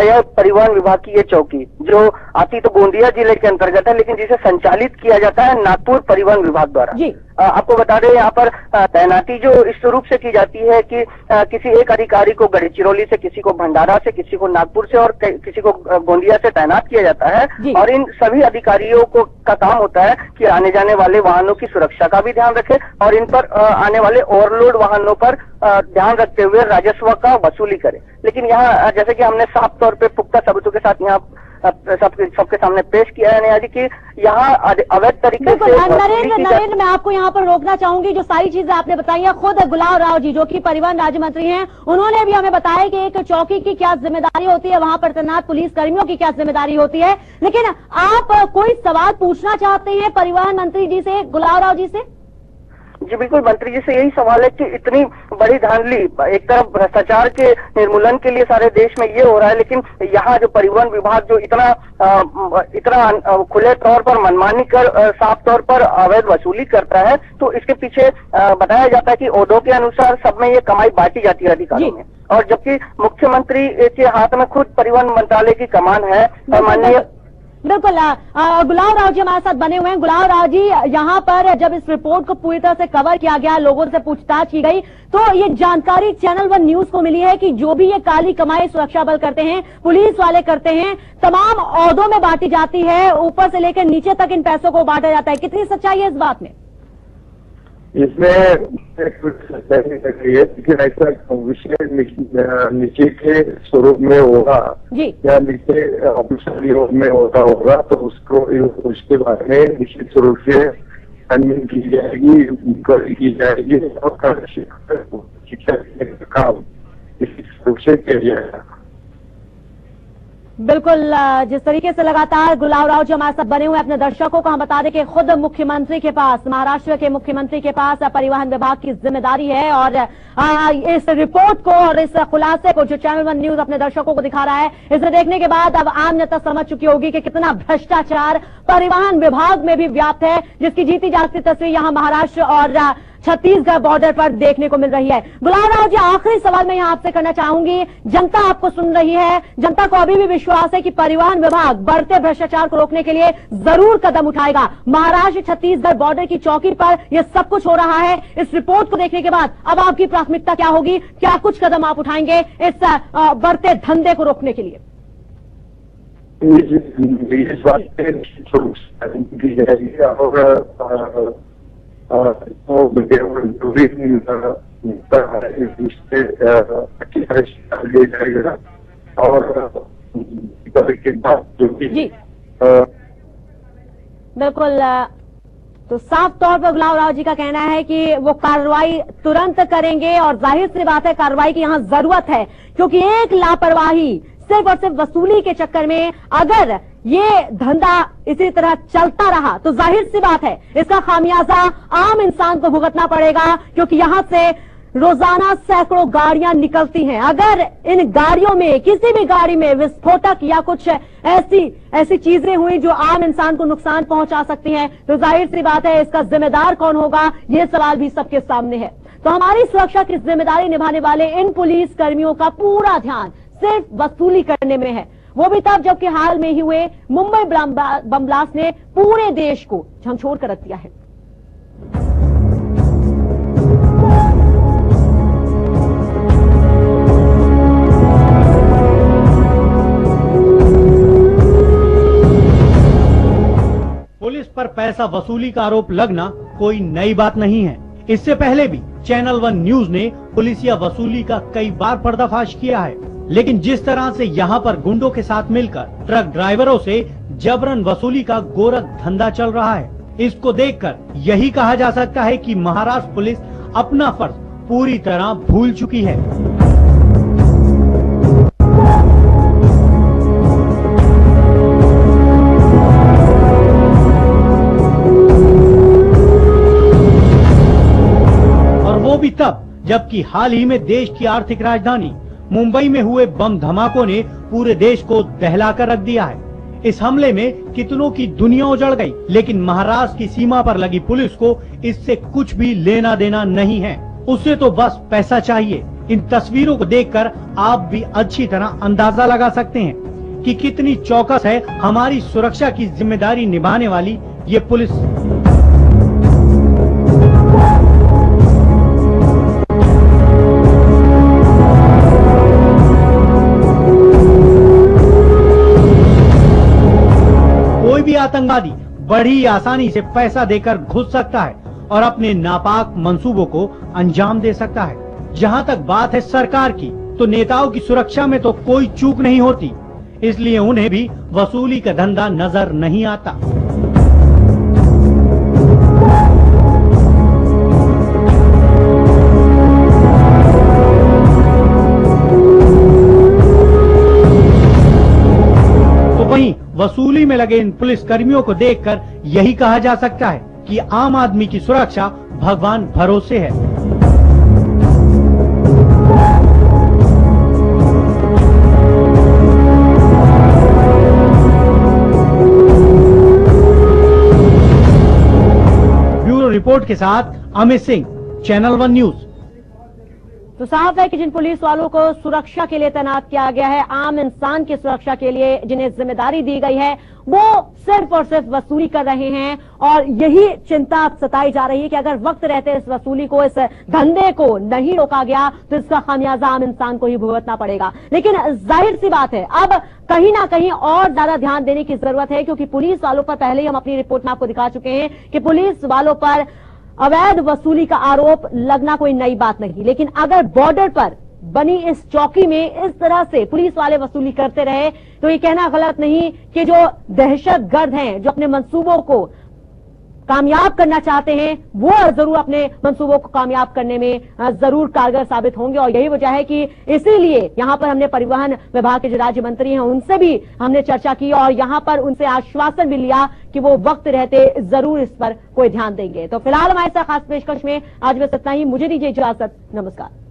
यह परिवहन विभाग की ये चौकी जो आती तो गोंदिया जिले के अंतर्गत है, लेकिन जिसे संचालित किया जाता है नागपुर परिवहन विभाग द्वारा। आपको बता दें यहाँ पर तैनाती जो इस रूप से की जाती है कि किसी एक अधिकारी को गढ़चिरौली से, किसी को भंडारा से, किसी को नागपुर से और किसी को गोंदिया से तैनात किया जाता है। और इन सभी अधिकारियों को का काम होता है कि आने जाने वाले वाहनों की सुरक्षा का भी ध्यान रखे और इन पर आने वाले ओवरलोड वाहनों पर ध्यान रखते हुए राजस्व का वसूली करे। लेकिन यहाँ जैसे कि हमने साफ तौर पे पुख्ता सबूतों के साथ यहाँ सबके सामने पेश किया है नया जी कि यहाँ अवैध तरीके से नरेंद्र, मैं आपको यहाँ पर रोकना चाहूंगी। जो सारी चीजें आपने बताई है, खुद गुलाब राव जी जो कि परिवहन राज्य मंत्री हैं, उन्होंने भी हमें बताया कि एक चौकी की क्या जिम्मेदारी होती है, वहां पर तैनात पुलिस कर्मियों की क्या जिम्मेदारी होती है। लेकिन आप कोई सवाल पूछना चाहते हैं परिवहन मंत्री जी से, गुलाब राव जी से? जी बिल्कुल, मंत्री जी से यही सवाल है कि इतनी बड़ी धांधली, एक तरफ भ्रष्टाचार के निर्मूलन के लिए सारे देश में ये हो रहा है, लेकिन यहाँ जो परिवहन विभाग जो इतना खुले तौर पर मनमानी कर साफ तौर पर अवैध वसूली करता है, तो इसके पीछे बताया जाता है कि ओडो के अनुसार सब में ये कमाई बांटी जाती है अधिकारियों में, और जबकि मुख्यमंत्री के हाथ में खुद परिवहन मंत्रालय की कमान है। माननीय बिल्कुल, गुलाब राव जी हमारे साथ बने हुए हैं। गुलाब राव जी, यहाँ पर जब इस रिपोर्ट को पूरी तरह से कवर किया गया, लोगों से पूछताछ की गई, तो ये जानकारी चैनल वन न्यूज को मिली है कि जो भी ये काली कमाई सुरक्षा बल करते हैं, पुलिस वाले करते हैं, तमाम ओहदों में बांटी जाती है, ऊपर से लेकर नीचे तक इन पैसों को बांटा जाता है। कितनी सच्चाई है इस बात में? इसमें लेकिन ऐसा विषय नीचे के स्वरूप में होगा या नीचे ऑफिशियल योग में होगा तो उसको उसके बारे में निश्चित रूप से छानबीन की जाएगी, इंक्वायरी की जाएगी और शिक्षा का काम निश्चित रूप से किया जाएगा। बिल्कुल, जिस तरीके से लगातार गुलाब राव जी हमारे साथ बने हुए अपने दर्शकों को हम बता दें कि खुद मुख्यमंत्री के पास, महाराष्ट्र के मुख्यमंत्री के पास परिवहन विभाग की जिम्मेदारी है और इस रिपोर्ट को और इस खुलासे को जो चैनल वन न्यूज अपने दर्शकों को दिखा रहा है, इसे देखने के बाद अब आम जनता समझ चुकी होगी कि कितना भ्रष्टाचार परिवहन विभाग में भी व्याप्त है, जिसकी जीती जागती तस्वीर यहाँ महाराष्ट्र और छत्तीसगढ़ बॉर्डर पर देखने को मिल रही है। गुलाब राव जी, आखिरी सवाल मैं यहाँ आपसे करना चाहूंगी। जनता आपको सुन रही है, जनता को अभी भी विश्वास है कि परिवहन विभाग बढ़ते भ्रष्टाचार को रोकने के लिए जरूर कदम उठाएगा। महाराष्ट्र छत्तीसगढ़ बॉर्डर की चौकी पर यह सब कुछ हो रहा है। इस रिपोर्ट को देखने के बाद अब आपकी प्राथमिकता क्या होगी? क्या कुछ कदम आप उठाएंगे इस बढ़ते धंधे को रोकने के लिए? इस बात की जाएगी और जाएगा और के बाद जो भी बिल्कुल, तो साफ तौर पर गुलाब राव जी का कहना है कि वो कार्रवाई तुरंत करेंगे और जाहिर सी बात है कार्रवाई की यहाँ जरूरत है, क्योंकि एक लापरवाही सिर्फ और सिर्फ वसूली के चक्कर में अगर ये धंधा इसी तरह चलता रहा तो जाहिर सी बात है इसका खामियाजा आम इंसान को भुगतना पड़ेगा, क्योंकि यहाँ से रोजाना सैकड़ों गाड़ियां निकलती हैं। अगर इन गाड़ियों में, किसी भी गाड़ी में विस्फोटक या कुछ ऐसी चीजें हुई जो आम इंसान को नुकसान पहुंचा सकती हैं, तो जाहिर सी बात है इसका जिम्मेदार कौन होगा, ये सवाल भी सबके सामने है। तो हमारी सुरक्षा की जिम्मेदारी निभाने वाले इन पुलिस कर्मियों का पूरा ध्यान सिर्फ वसूली करने में है, वो भी तब जबकि हाल में ही हुए मुंबई बम ब्लास्ट ने पूरे देश को झकझोर कर रख दिया है। पुलिस पर पैसा वसूली का आरोप लगना कोई नई बात नहीं है। इससे पहले भी चैनल वन न्यूज ने पुलिसिया वसूली का कई बार पर्दाफाश किया है, लेकिन जिस तरह से यहाँ पर गुंडों के साथ मिलकर ट्रक ड्राइवरों से जबरन वसूली का गोरख धंधा चल रहा है, इसको देखकर यही कहा जा सकता है कि महाराष्ट्र पुलिस अपना फर्ज पूरी तरह भूल चुकी है। और वो भी तब जबकि हाल ही में देश की आर्थिक राजधानी मुंबई में हुए बम धमाकों ने पूरे देश को दहलाकर रख दिया है। इस हमले में कितनों की दुनिया उजड़ गई, लेकिन महाराष्ट्र की सीमा पर लगी पुलिस को इससे कुछ भी लेना देना नहीं है। उसे तो बस पैसा चाहिए। इन तस्वीरों को देखकर आप भी अच्छी तरह अंदाजा लगा सकते हैं कि कितनी चौकस है हमारी सुरक्षा की जिम्मेदारी निभाने वाली ये पुलिस। कोई भी आतंकवादी बड़ी आसानी से पैसा देकर घुस सकता है और अपने नापाक मंसूबों को अंजाम दे सकता है। जहां तक बात है सरकार की, तो नेताओं की सुरक्षा में तो कोई चूक नहीं होती, इसलिए उन्हें भी वसूली का धंधा नजर नहीं आता। तो वहीं वसूली में लगे इन पुलिस कर्मियों को देखकर यही कहा जा सकता है कि आम आदमी की सुरक्षा भगवान भरोसे है। रिपोर्ट के साथ अमित सिंह, चैनल 1 न्यूज। तो साफ है कि जिन पुलिस वालों को सुरक्षा के लिए तैनात किया गया है, आम इंसान की सुरक्षा के लिए जिन्हें जिम्मेदारी दी गई है, वो सिर्फ और सिर्फ वसूली कर रहे हैं। और यही चिंता सताई जा रही है कि अगर वक्त रहते इस वसूली को, इस धंधे को नहीं रोका गया तो इसका खामियाजा आम इंसान को ही भुगतना पड़ेगा। लेकिन जाहिर सी बात है, अब कहीं ना कहीं और ज्यादा ध्यान देने की जरूरत है, क्योंकि पुलिस वालों पर पहले ही हम अपनी रिपोर्ट में आपको दिखा चुके हैं कि पुलिस वालों पर अवैध वसूली का आरोप लगना कोई नई बात नहीं। लेकिन अगर बॉर्डर पर बनी इस चौकी में इस तरह से पुलिस वाले वसूली करते रहे तो ये कहना गलत नहीं कि जो दहशतगर्द हैं, जो अपने मंसूबों को कामयाब करना चाहते हैं, वो जरूर अपने मंसूबों को कामयाब करने में जरूर कारगर साबित होंगे। और यही वजह है कि इसीलिए यहां पर हमने परिवहन विभाग के जो राज्य मंत्री हैं उनसे भी हमने चर्चा की और यहां पर उनसे आश्वासन भी लिया कि वो वक्त रहते जरूर इस पर कोई ध्यान देंगे। तो फिलहाल हमारे साथ खास पेशकश में आज बस इतना ही। मुझे दीजिए इजाजत, नमस्कार।